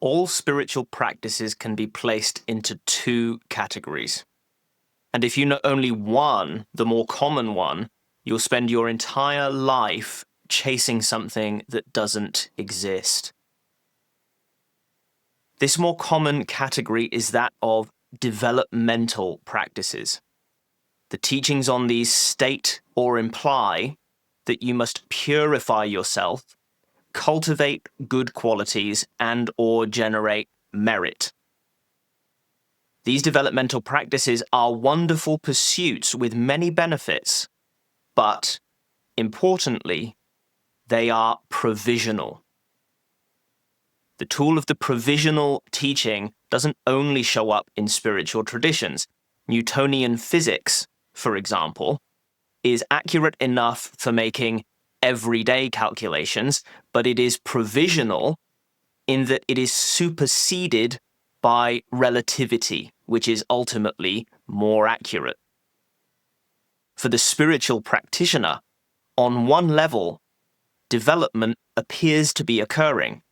All spiritual practices can be placed into two categories. And if you know only one, the more common one, you'll spend your entire life chasing something that doesn't exist. This more common category is that of developmental practices. The teachings on these state or imply that you must purify yourself, cultivate good qualities, and/or generate merit. These developmental practices are wonderful pursuits with many benefits, but, importantly, they are provisional. The tool of the provisional teaching doesn't only show up in spiritual traditions. Newtonian physics, for example, is accurate enough for making everyday calculations, but it is provisional in that it is superseded by relativity, which is ultimately more accurate. For the spiritual practitioner, on one level, development appears to be occurring.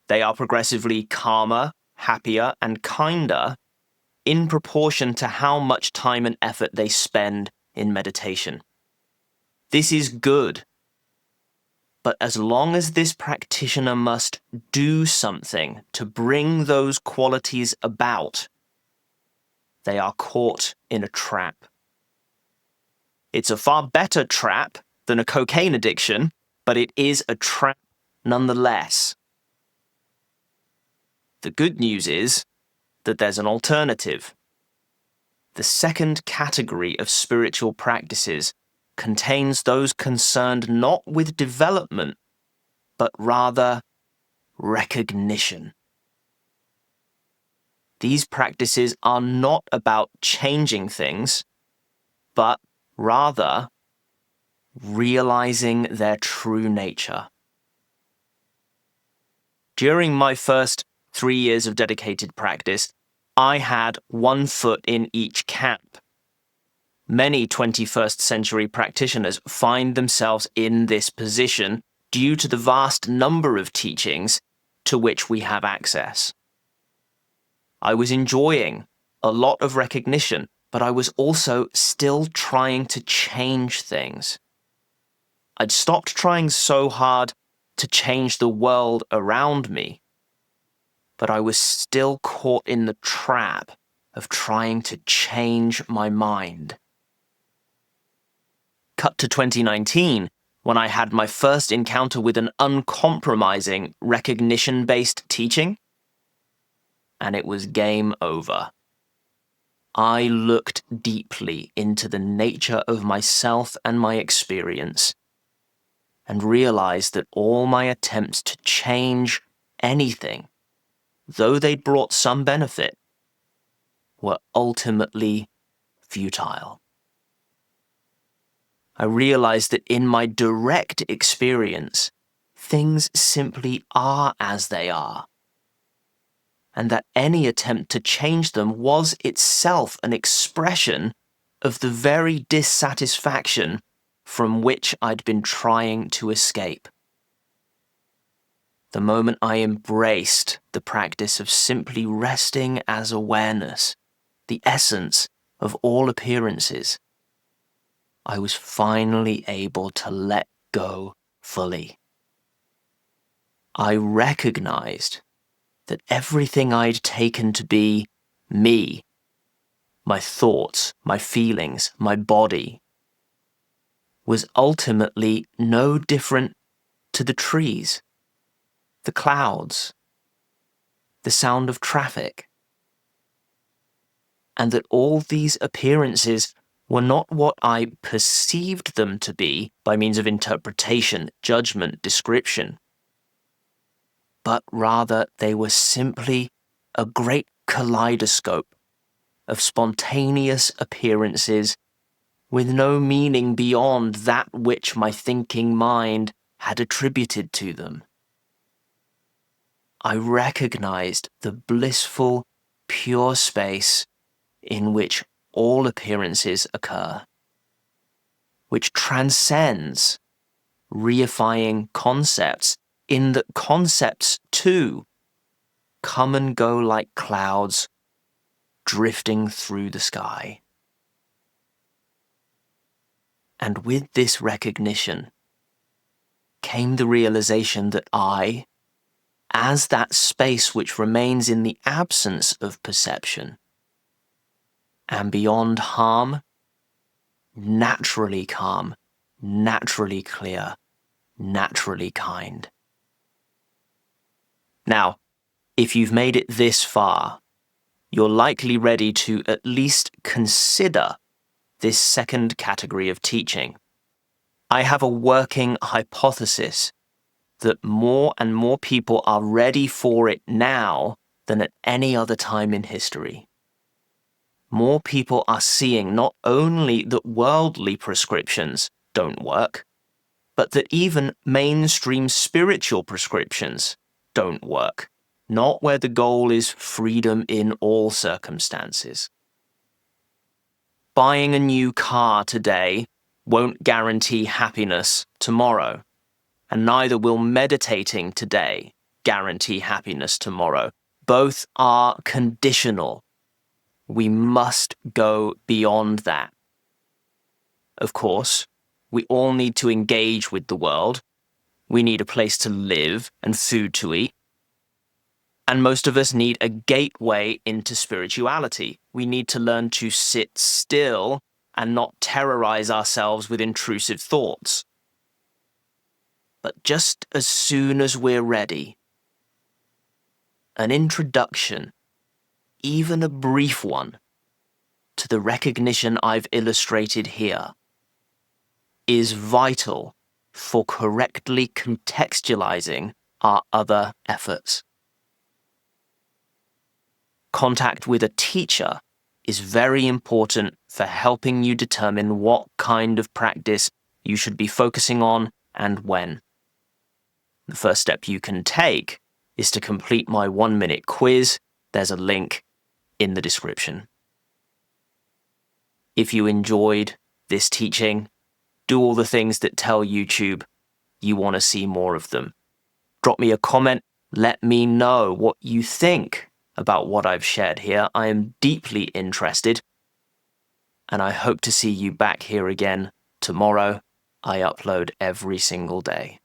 They are progressively calmer, happier, and kinder in proportion to how much time and effort they spend in meditation. This is good. But as long as this practitioner must do something to bring those qualities about, they are caught in a trap. It's a far better trap than a cocaine addiction, but it is a trap nonetheless. The good news is that there's an alternative. The second category of spiritual practices contains those concerned not with development, but rather recognition. These practices are not about changing things, but rather realizing their true nature. During my first 3 years of dedicated practice, I had one foot in each camp. Many 21st century practitioners find themselves in this position due to the vast number of teachings to which we have access. I was enjoying a lot of recognition, but I was also still trying to change things. I'd stopped trying so hard to change the world around me, but I was still caught in the trap of trying to change my mind. Cut to 2019, when I had my first encounter with an uncompromising recognition-based teaching, and it was game over. I looked deeply into the nature of myself and my experience, and realized that all my attempts to change anything, though they brought some benefit, were ultimately futile. I realized that in my direct experience, things simply are as they are, and that any attempt to change them was itself an expression of the very dissatisfaction from which I'd been trying to escape. The moment I embraced the practice of simply resting as awareness, the essence of all appearances, I was finally able to let go fully. I recognized that everything I'd taken to be me, my thoughts, my feelings, my body, was ultimately no different to the trees, the clouds, the sound of traffic, and that all these appearances were not what I perceived them to be by means of interpretation, judgment, description, but rather they were simply a great kaleidoscope of spontaneous appearances with no meaning beyond that which my thinking mind had attributed to them. I recognized the blissful, pure space in which all appearances occur, which transcends reifying concepts in that concepts, too, come and go like clouds drifting through the sky. And with this recognition came the realization that I, as that space which remains in the absence of perception, am beyond harm, naturally calm, naturally clear, naturally kind. Now, if you've made it this far, you're likely ready to at least consider this second category of teaching. I have a working hypothesis that more and more people are ready for it now than at any other time in history. More people are seeing not only that worldly prescriptions don't work, but that even mainstream spiritual prescriptions don't work, not where the goal is freedom in all circumstances. Buying a new car today won't guarantee happiness tomorrow, and neither will meditating today guarantee happiness tomorrow. Both are conditional. We must go beyond that. Of course, we all need to engage with the world. We need a place to live and food to eat. And most of us need a gateway into spirituality. We need to learn to sit still and not terrorize ourselves with intrusive thoughts. But just as soon as we're ready, an introduction, even a brief one, to the recognition I've illustrated here is vital for correctly contextualizing our other efforts. Contact with a teacher is very important for helping you determine what kind of practice you should be focusing on and when. The first step you can take is to complete my 1-minute quiz. There's a link in the description. If you enjoyed this teaching, do all the things that tell YouTube you want to see more of them. Drop me a comment. Let me know what you think about what I've shared here. I am deeply interested, and I hope to see you back here again tomorrow. I upload every single day.